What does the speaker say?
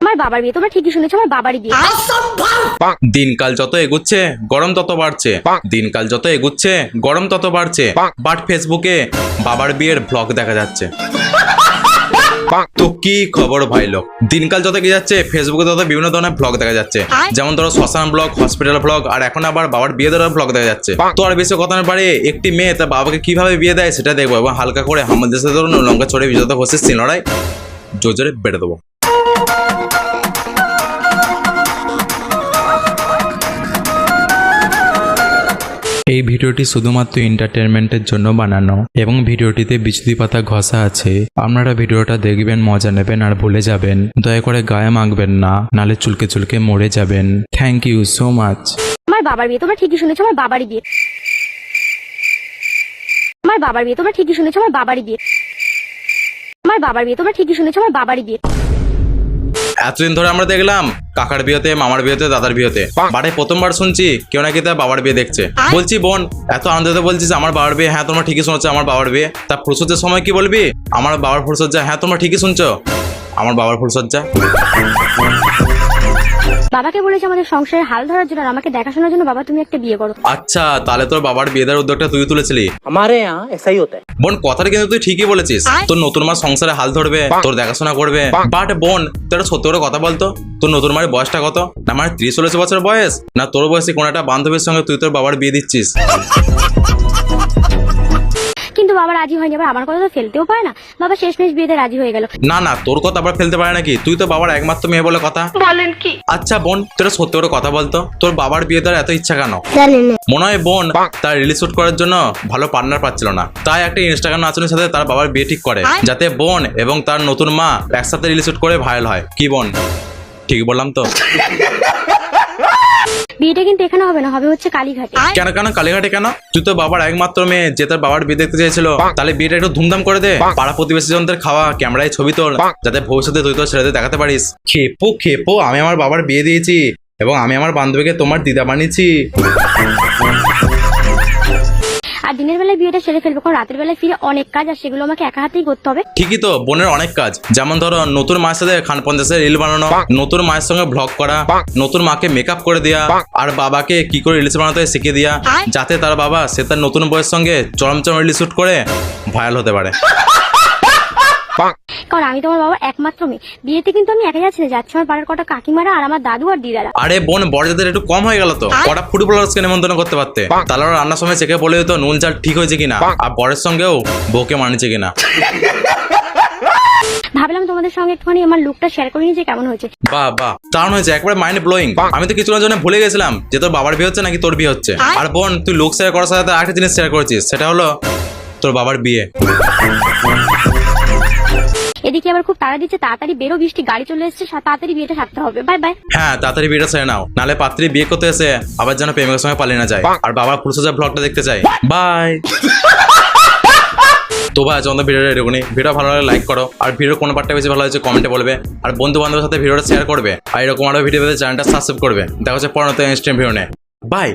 আমার বাবার বিয়ে। তোমরা ঠিকই শুনেছো, আমার বাবারই বিয়ে। দিনকাল যত এগুচ্ছে গরম তত বাড়ছে, দিনকাল যত এগুচ্ছে গরম তত বাড়ছে, বাট ফেসবুকে বাবার বিয়ের ব্লগ দেখা যাচ্ছে। তো কি খবর ভাই লোক, দিনকাল যত এগিয়ে যাচ্ছে ফেসবুকে তত বিভিন্ন ধরনের ব্লগ দেখা যাচ্ছে, যেমন ধরো শ্মশান ব্লগ, হসপিটাল ব্লগ, আর এখন আবার বাবার বিয়ে দেওয়ার ব্লগ দেখা যাচ্ছে। তো আর বেশি কথা না পারে একটি মেয়ে তার বাবাকে কিভাবে বিয়ে দেয় সেটা দেখবো, এবং হালকা করে আমাদের সাথে ধরুন লঙ্কা ছড়ে বিজত হচ্ছে সিনড়ায় জোরে জোরে বেড়ে দেবো। এই ভিডিওটি শুধুমাত্র এন্টারটেনমেন্টের জন্য বানানো এবং ভিডিওটিতে বিচুতি পাতা ঘষা আছে। আপনারা ভিডিওটা দেখবেন, মজা নেবেন আর ভুলে যাবেন। দয়া করে গায়ে মাখবেন না, নালে চুলকে চুলকে মরে যাবেন। Thank you so much. আমার বাবার বিয়ে। তোমরা ঠিকই শুনেছো, আমার বাবারই বিয়ে। আমার বাবার বিয়ে। তোমরা ঠিকই শুনেছো, আমার বাবারই বিয়ে। আমার বাবার বিয়ে। তোমরা ঠিকই শুনেছো, আমার বাবারই বিয়ে। এতদিন ধরে আমরা দেখলাম কাকার বিয়েতে, মামার বিয়েতে, দাদার বিয়েতে, বাড়ি প্রথমবার শুনছি কেউ নাকি তার বাবার বিয়ে দেখছে। বলছি বোন, এত আনন্দতে বলছিস আমার বাবার বিয়ে, হ্যাঁ তোমরা ঠিকই শুনছো আমার বাবার বিয়ে। তা ফুলসজ্জার সময় কি বলবি? আমার বাবার ফুলসজ্জা, হ্যাঁ তোমরা ঠিকই শুনছো আমার বাবার ফুলসজ্জা। বাবাকে বলেছে আমাদের সংসারের হাল ধরার জন্য আর আমাকে দেখাশোনার জন্য, বাবা তুমি একটা বিয়ে করো। আচ্ছা, তাহলে তোর বাবার বিয়ে দেওয়ার উদ্যোগটা তুই তুলেছিলি। हमारे यहाँ ऐसा ही होता है। বোন কথাটা কিন্তু তুই ঠিকই বলেছিস, তোর নতুন মা সংসারে হাল ধরবে, তোর দেখাশোনা করবে। বাট বোন তুই একটা সত্যি করে কথা বলতো, তোর নতুন মায়ের বয়সটা কত? না মানে 30-40 বছর বয়স, না তোর বয়সে কোন একটা বান্ধবীর সঙ্গে তুই তোর বাবার বিয়ে দিচ্ছিস? কিন্তু বাবা রাজি হয়নি, আবার আমার কথা তো ফেলতেও পারে না। বাবা শেষমেশ বিয়েতে রাজি হয়ে গেল। না না, তোর কথা আবার ফেলতে পারে নাকি? তুই তো বাবার একমাত্র মেয়ে বলে কথা। বলেন কি? আচ্ছা বোন তুই একটা সত্যি করে কথা বলতো, তোর বাবার বিয়ে দেওয়ার এত ইচ্ছা কেন? মনে হয় বোন তার রিলিজ শুট করার জন্য ভালো পার্টনার পাচ্ছিল না, তাই একটা ইনস্টাগ্রাম নাচনের সাথে তার বাবার বিয়ে ঠিক করে, যাতে বোন এবং তার নতুন মা একসাথে রিলিজ শুট করে ভাইরাল হয়। কি বোন ঠিক বললাম তো? বিয়েটা কিন্তু এখানে হবে না, হবে হচ্ছে কালীঘাটে। কেন কেন কালীঘাটে কেন? তুই তো বাবার একমাত্র মেয়ে, যে তার বাবার বিয়ে দেখতে চেয়েছিল, তাহলে বিয়েটা একটু ধুমধাম করে দে। পাড়া প্রতিবেশী জনদের খাওয়া, ক্যামেরায় ছবি তোল, যাতে ভবিষ্যতে তুই তোর ছেলেদের দেখাতে পারিস, খেপো খেপো আমি আমার বাবার বিয়ে দিয়েছি এবং আমি আমার বান্ধবীকে তোমার দিদা বানিয়েছি। আর দিনের বেলায় বিয়েটা সেরে ফেলবো, কারণ রাতের বেলায় ফিরে অনেক কাজ আর সেগুলো আমাকে একা হাতেই করতে হবে। ঠিকই তো, বোনের অনেক কাজ, যেমন ধরো নতুন মায়ের সাথে খান পঞ্চাশের রিল বানানো, নতুন মায়ের সঙ্গে ব্লগ করা, নতুন মাকে মেকআপ করে দেওয়া, আর বাবাকে কি করে রিলস বানাতে হয় শিখিয়ে দেওয়া, যাতে তার বাবা সে তার নতুন বউয়ের সঙ্গে চরম চরম রিল শুট করে ভাইরাল হতে পারে। কারণ আমি তোমার বাবার একমাত্র মেয়ে। বিয়েতে কিন্তু আমি একা যাচ্ছি না, যাচ্ছে আমার পাড়ার কটা কাকিমারা আর আমার দাদু আর দিদারা। আরে বোন বড়দের একটু কম হয়ে গেল তো, কটা ফুটবলার্সকে নিমন্ত্রণ করতে পারতে, তাহলে ওরা রান্নার সময় চেকে বলে দিত নুন চাল ঠিক হয়েছে কিনা, আর বরের সঙ্গেও বউকে মানিয়েছে কিনা। ভাবলাম তোমাদের সঙ্গে একটুখানি আমার লুকটা শেয়ার করে নিয়েছে, কেমন হয়েছে? বাহ বাহ, দারুণ হয়েছে, একবারে মাইন্ড ব্লোয়িং। আমি তো কিছুক্ষণের জন্য ভুলে গেছিলাম যে তোর বাবার বিয়ে হচ্ছে নাকি তোর বিয়ে হচ্ছে। আর বোন তুই লুক শেয়ার করার সাথে আরেকটা জিনিস শেয়ার করেছিস, সেটা হলো তোর বাবার বিয়ে। এদিকে আবার খুব তাড়া দিচ্ছে, তাড়াতাড়ি বেরো, বৃষ্টি গাড়ি চলে এসেছে, তাড়াতাড়ি বিয়েটা সারতে হবে। Bye bye. হ্যাঁ তাড়াতাড়ি বিয়েটা সেরে নাও, নালে পাত্রী বিয়ে করতে এসে আবার যেন প্রেমিকের সঙ্গে পালিয়ে না যায়, আর বাবার ফুলসজ্জা ব্লগটা দেখতে চাই। বাই। তো ভাই আজ আমাদের ভিডিওটা এরকমই। ভিডিও ভালো লাগলে লাইক করো, আর ভিডিওর কোনো পার্টটা বেশি ভালো হয়েছে কমেন্টে বলবে, আর বন্ধু বান্ধবের সাথে ভিডিওটা শেয়ার করবে, আর এরকম আরো ভিডিও পেতে চ্যানেলটা সাবস্ক্রাইব করবে। দেখা হচ্ছে পরবর্তী ইনস্টাগ্রাম ভিডিও নিয়ে। বাই।